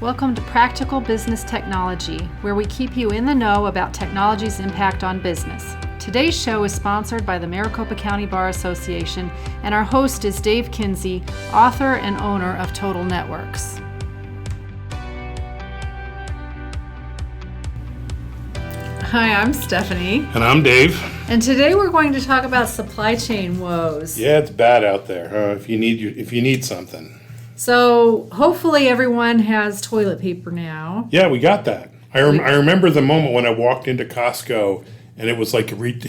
Welcome to Practical Business Technology, where we keep you in the know about technology's impact on business. Today's show is sponsored by the Maricopa County Bar Association, and our host is Dave Kinsey, author and owner of Total Networks. Hi, I'm Stephanie. And I'm Dave. And today we're going to talk about supply chain woes. Yeah, it's bad out there, if you need something. So hopefully everyone has toilet paper now. Yeah, we got that. I remember the moment when I walked into Costco and it was like reach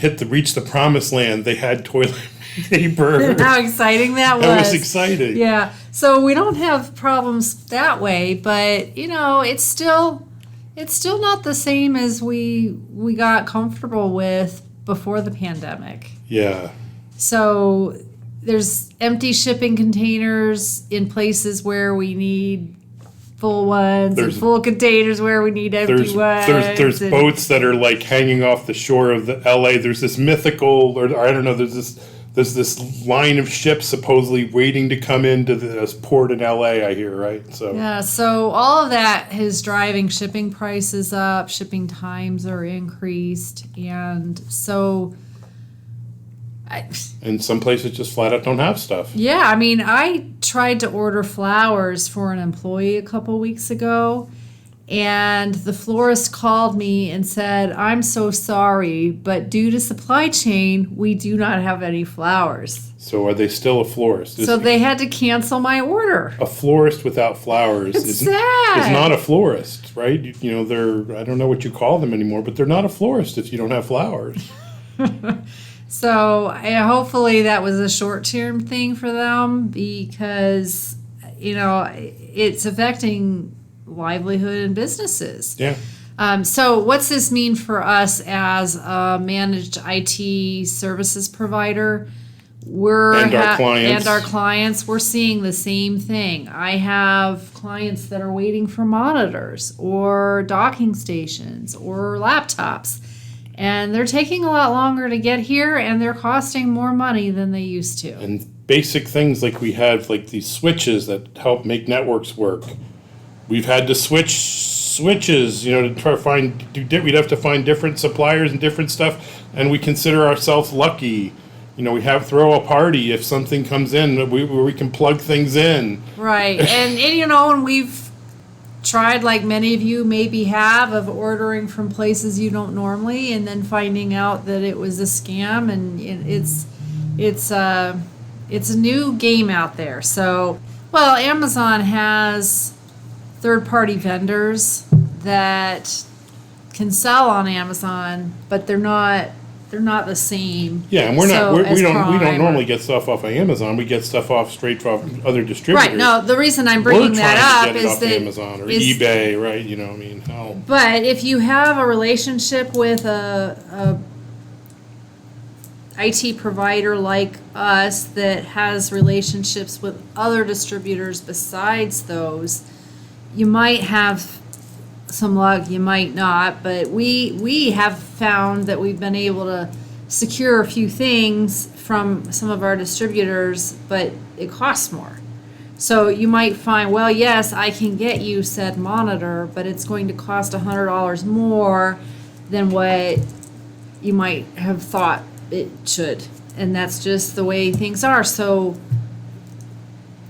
the promised land. They had toilet paper. How exciting that was. I was excited. Yeah. So we don't have problems that way, but it's still not the same as we got comfortable with before the pandemic. Yeah. So there's empty shipping containers in places where we need full ones, and full containers where we need empty ones. There's boats that are like hanging off the shore of the LA. There's this mythical, or I don't know, there's this line of ships supposedly waiting to come into this port in LA, I hear, right? So yeah, so all of that is driving shipping prices up, shipping times are increased, and so and some places just flat out don't have stuff. Yeah, I mean, I tried to order flowers for an employee a couple weeks ago, and the florist called me and said, "I'm so sorry, but due to supply chain, we do not have any flowers." So are they still a florist? So they had to cancel my order. A florist without flowers is not a florist, right? They're, I don't know what you call them anymore, but they're not a florist if you don't have flowers. So hopefully that was a short-term thing for them because, it's affecting livelihood and businesses. Yeah. So what's this mean for us as a managed IT services provider? And our clients, we're seeing the same thing. I have clients that are waiting for monitors or docking stations or laptops. And they're taking a lot longer to get here, and they're costing more money than they used to. And basic things like we have, like these switches that help make networks work. We've had to switch switches, to try to we'd have to find different suppliers and different stuff, and we consider ourselves lucky. We throw a party if something comes in where we can plug things in. Right, and we've tried, like many of you maybe have, of ordering from places you don't normally and then finding out that it was a scam, and it's a new game out there. So, Amazon has third-party vendors that can sell on Amazon, but they're not the same. Yeah, and we don't normally get stuff off of Amazon. We get stuff straight from other distributors. Right. No, the reason I'm bringing that up is that Amazon or eBay, right? Hell. But if you have a relationship with a IT provider like us that has relationships with other distributors besides those, you might have some luck, you might not, but we have found that we've been able to secure a few things from some of our distributors, but it costs more. So you might find, yes, I can get you said monitor, but it's going to cost $100 more than what you might have thought it should. And that's just the way things are. So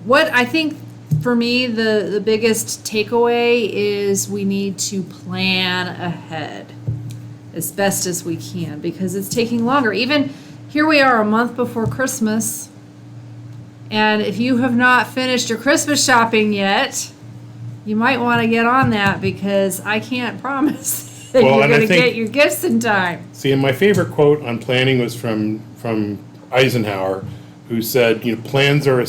what I think for me, the biggest takeaway is we need to plan ahead as best as we can because it's taking longer. Even here we are a month before Christmas, and if you have not finished your Christmas shopping yet, you might want to get on that because I can't promise that you're going to get your gifts in time. See, and my favorite quote on planning was from Eisenhower, who said, plans are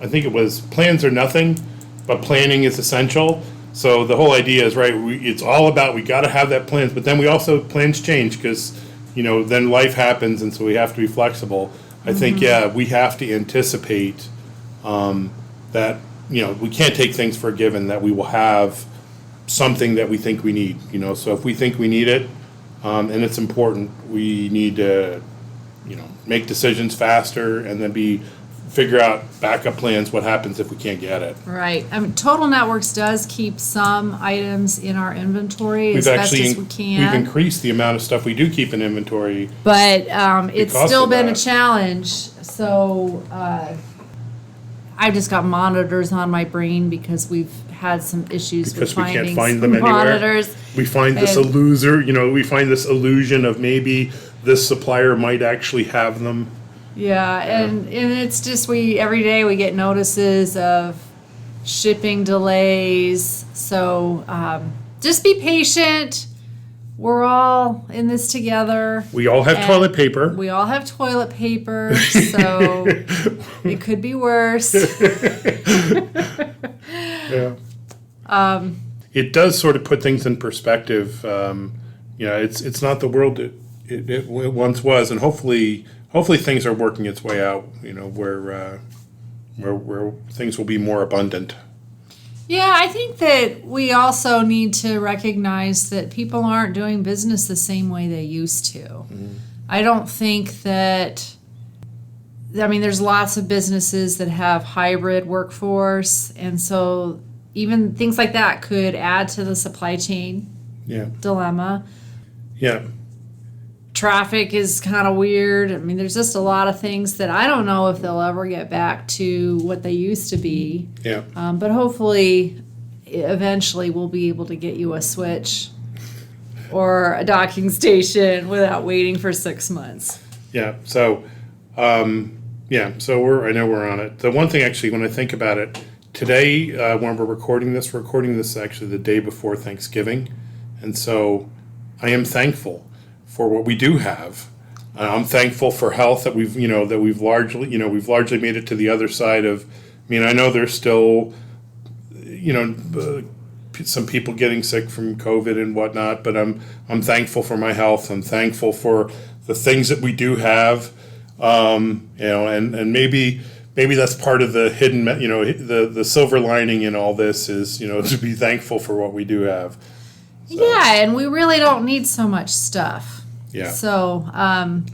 I think it was, plans are nothing, but planning is essential. So the whole idea is, right, it's all about, we got to have that plans, but then plans change because, then life happens, and so we have to be flexible. I think, we have to anticipate that, we can't take things for a given that we will have something that we think we need, So if we think we need it, and it's important, we need to, make decisions faster and then be figure out backup plans, what happens if we can't get it. Right. I mean, Total Networks does keep some items in our inventory as We've best actually, as we we've can. increased the amount of stuff we do keep in inventory. But it's Because still of been a that. challenge. So I've just got monitors on my brain because we've had some issues Because with we can't finding find some them anywhere. monitors. We find this And- we find this illusion of maybe this supplier might actually have them. Yeah, and it's just every day we get notices of shipping delays. So just be patient. We're all in this together. We all have And toilet paper. We all have toilet paper, so it could be worse. Yeah. It does sort of put things in perspective. It's not the world it once was, and hopefully things are working its way out. Where things will be more abundant. Yeah, I think that we also need to recognize that people aren't doing business the same way they used to. Mm-hmm. I don't think that. I mean, there's lots of businesses that have hybrid workforce, and so even things like that could add to the supply chain dilemma. Yeah. Traffic is kind of weird. I mean, there's just a lot of things that I don't know if they'll ever get back to what they used to be. Yeah. But hopefully, eventually, we'll be able to get you a switch or a docking station without waiting for 6 months. Yeah. So, So I know we're on it. The one thing, actually, when I think about it, today when we're recording this actually the day before Thanksgiving, and so I am thankful for what we do have. I'm thankful for health that we've largely made it to the other side of. I mean, I know there's still, some people getting sick from COVID and whatnot, but I'm thankful for my health. I'm thankful for the things that we do have, and maybe that's part of the hidden, the silver lining in all this is, to be thankful for what we do have. So. Yeah, and we really don't need so much stuff. Yeah. So,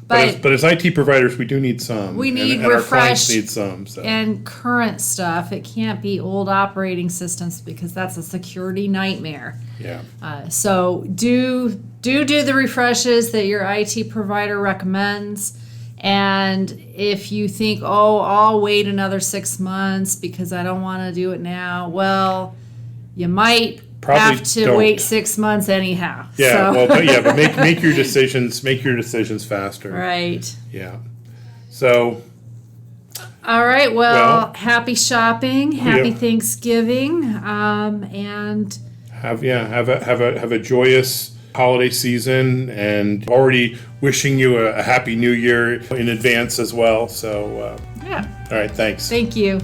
but as IT providers, we do need some. We need and our clients refreshed need some. So. and current stuff. It can't be old operating systems because that's a security nightmare. Yeah. So do the refreshes that your IT provider recommends. And if you think, I'll wait another 6 months because I don't want to do it now, well, you might Probably have to don't. wait 6 months anyhow. Yeah. So. But make your decisions. Make your decisions faster. Right. Yeah. So. All right. Well, Well, happy shopping, happy yeah. Thanksgiving, and Have a joyous holiday season, and already wishing you a happy New Year in advance as well. So. yeah. All right. Thanks. Thank you.